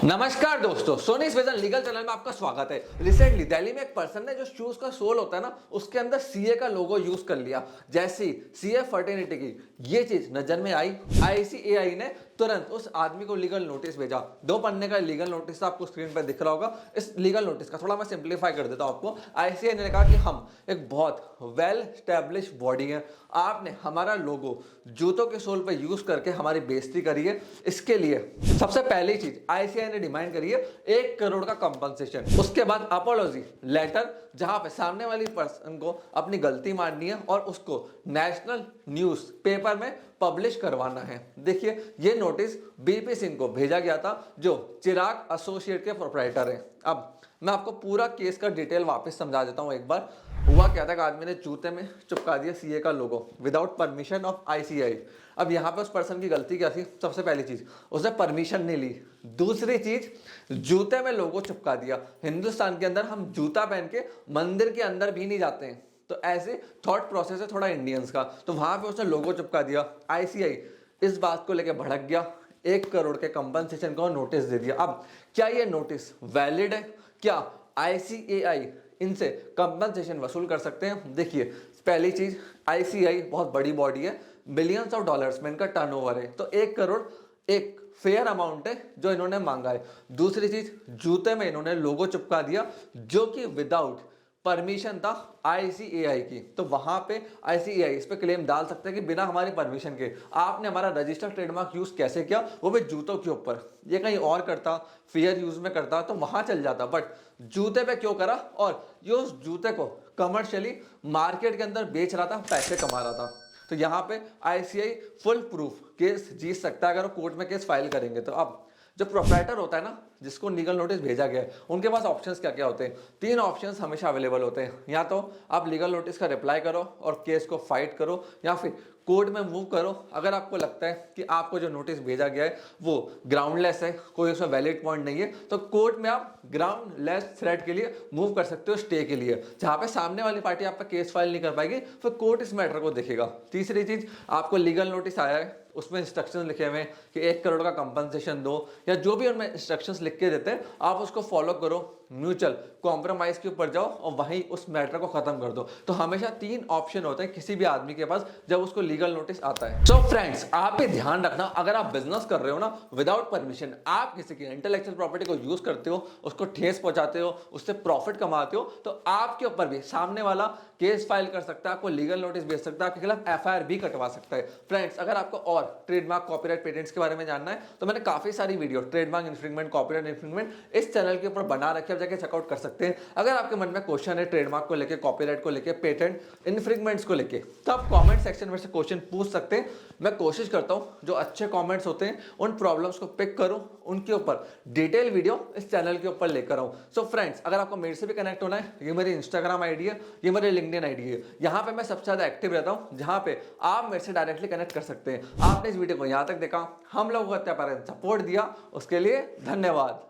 नमस्कार दोस्तों, सोनीस vision legal channel में आपका स्वागत है। रिसेंटली दिल्ली में एक पर्सन ने जो शूज का सोल होता है ना, उसके अंदर सीए का लोगो यूज कर लिया। जैसी सीए फर्टिनिटी की ये चीज नजर में आई, आईसीएआई ने तुरंत उस आदमी को लीगल नोटिस भेजा। 2 पन्ने का लीगल नोटिस आपको स्क्रीन पर दिख रहा होगा। इस लीगल नोटिस का थोड़ा मैं सिंप्लीफाई कर देता हूं आपको। आईसीएआई ने कहा कि हम एक बहुत वेल स्टैब्लिश बॉडी है, आपने हमारा लोगो जूतों के सोल पर यूज करके हमारी बेइज्जती करी है। इसके लिए सबसे पहली चीज आईसीआई ने डिमांड करी है 1 करोड़ का कंपनसेशन। उसके बाद अपोलॉजी लेटर, जहां पे सामने वाली पर्सन को अपनी गलती माननी है और उसको नेशनल न्यूज पेपर में पब्लिश करवाना है। देखिए, ये नोटिस बीपी सिंह को भेजा गया था, जो चिराग एसोसिएट के प्रोप्राइटर हैं। अब मैं आपको पूरा केस का डिटेल वापस समझा देता हूं। एक बार हुआ क्या था कि आदमी ने जूते में चिपका दिया सीए का लोगो विदाउट परमिशन ऑफ आईसीआई। अब यहाँ पे उस पर्सन की गलती क्या थी? सबसे पहली चीज, उसने परमिशन नहीं ली। दूसरी चीज, जूते में लोगो चिपका दिया। हिंदुस्तान के अंदर हम जूता पहन के मंदिर के अंदर भी नहीं जाते हैं, तो ऐसे थॉट प्रोसेस है थोड़ा इंडियंस का। तो वहां पे उसने लोगो चिपका दिया। आईसीआई इस बात को लेकर भड़क गया, 1 करोड़ के कंपनसेशन का नोटिस दे दिया। अब क्या ये नोटिस वैलिड है? क्या आईसीएआई इनसे कंपनसेशन वसूल कर सकते हैं? देखिए, पहली चीज, आईसीआई बहुत बड़ी बॉडी है, बिलियंस ऑफ डॉलर्स में इनका टर्नओवर है, तो 1 करोड़ एक फेयर अमाउंट है जो इन्होंने मांगा है। दूसरी चीज, जूते में इन्होंने लोगो चिपका दिया जो कि विदाउट परमिशन था आईसीएआई की। तो वहां पे आईसीएआई इस पे क्लेम डाल सकते हैं कि बिना हमारी परमिशन के आपने हमारा रजिस्टर्ड ट्रेडमार्क यूज कैसे किया, वो भी जूतों के ऊपर। ये कहीं और करता, फेयर यूज में करता तो वहां चल जाता, बट जूते पे क्यों करा? और ये उस जूते को कमर्शियली मार्केट के अंदर बेच रहा था, पैसे कमा रहा था। तो यहाँ पे आईसीआई फुल प्रूफ केस जीत सकता है अगर वो कोर्ट में केस फाइल करेंगे। तो अब जो प्रोप्राइटर होता है ना, जिसको लीगल नोटिस भेजा गया है, उनके पास ऑप्शंस क्या क्या होते हैं? 3 ऑप्शंस हमेशा अवेलेबल होते हैं। या तो आप लीगल नोटिस का रिप्लाई करो और केस को फाइट करो, या फिर कोर्ट में मूव करो। अगर आपको लगता है कि आपको जो नोटिस भेजा गया है वो ग्राउंडलेस है, कोई उसमें वैलिड पॉइंट नहीं है, तो कोर्ट में आप ग्राउंडलेस थ्रेट के लिए मूव कर सकते हो, स्टे के लिए, जहां पे सामने वाली पार्टी आपका केस फाइल नहीं कर पाएगी, फिर कोर्ट इस मैटर को देखेगा। तीसरी चीज, आपको लीगल नोटिस आया है, उसमें इंस्ट्रक्शंस लिखे हुए हैं कि 1 करोड़ का कंपनसेशन दो, या जो भी उनमें इंस्ट्रक्शंस लिख के देते हैं आप उसको फॉलो करो, म्यूचुअल कॉम्प्रोमाइज के ऊपर जाओ और वहीं उस मैटर को खत्म कर दो। तो हमेशा 3 ऑप्शन होते हैं किसी भी आदमी के पास जब उसको लीगल नोटिस आता है। सो फ्रेंड्स, आप भी ध्यान रखना, अगर आप बिजनेस कर रहे हो ना विदाउट परमिशन, आप किसी की इंटेलेक्चुअल प्रॉपर्टी को यूज करते हो, उसको ठेस पहुंचाते हो, उससे प्रॉफिट कमाते हो, तो आपके ऊपर भी सामने वाला केस फाइल कर सकता है, आपको लीगल नोटिस भेज सकता है, आपके खिलाफ एफआईआर भी कटवा सकता है। फ्रेंड्स, अगर आपको और ट्रेडमार्क, कॉपीराइट, पेटेंट्स के बारे में जानना है तो मैंने काफी सारी वीडियो ट्रेडमार्क इन्फ्रिंगमेंट, कॉपीराइट इन्फ्रिंगमेंट इस चैनल के ऊपर बना रखे, आप जाके चेकआउट कर सकते हैं। अगर आपके मन में क्वेश्चन है ट्रेडमार्क को लेके, कॉपीराइट को लेके, पेटेंट इन्फ्रिंगमेंट्स को लेके, तो आप कमेंट सेक्शन में से क्वेश्चन पूछ सकते हैं। मैं कोशिश करता हूं जो अच्छे कमेंट्स होते हैं उन प्रॉब्लम्स को पिक करूं, उनके ऊपर डिटेल वीडियो इस चैनल के ऊपर लेकर आऊं। सो फ्रेंड्स, अगर आपको मेरे से भी कनेक्ट होना है, ये मेरी इंस्टाग्राम आईडी है, ये मेरी लिंक्डइन आईडी है, यहाँ पे मैं सबसे ज्यादा एक्टिव रहता हूँ, जहाँ पे आप मेरे से डायरेक्टली कनेक्ट कर सकते हैं। आपने इस वीडियो को यहाँ तक देखा, हम लोगों को इतना सपोर्ट दिया, उसके लिए धन्यवाद।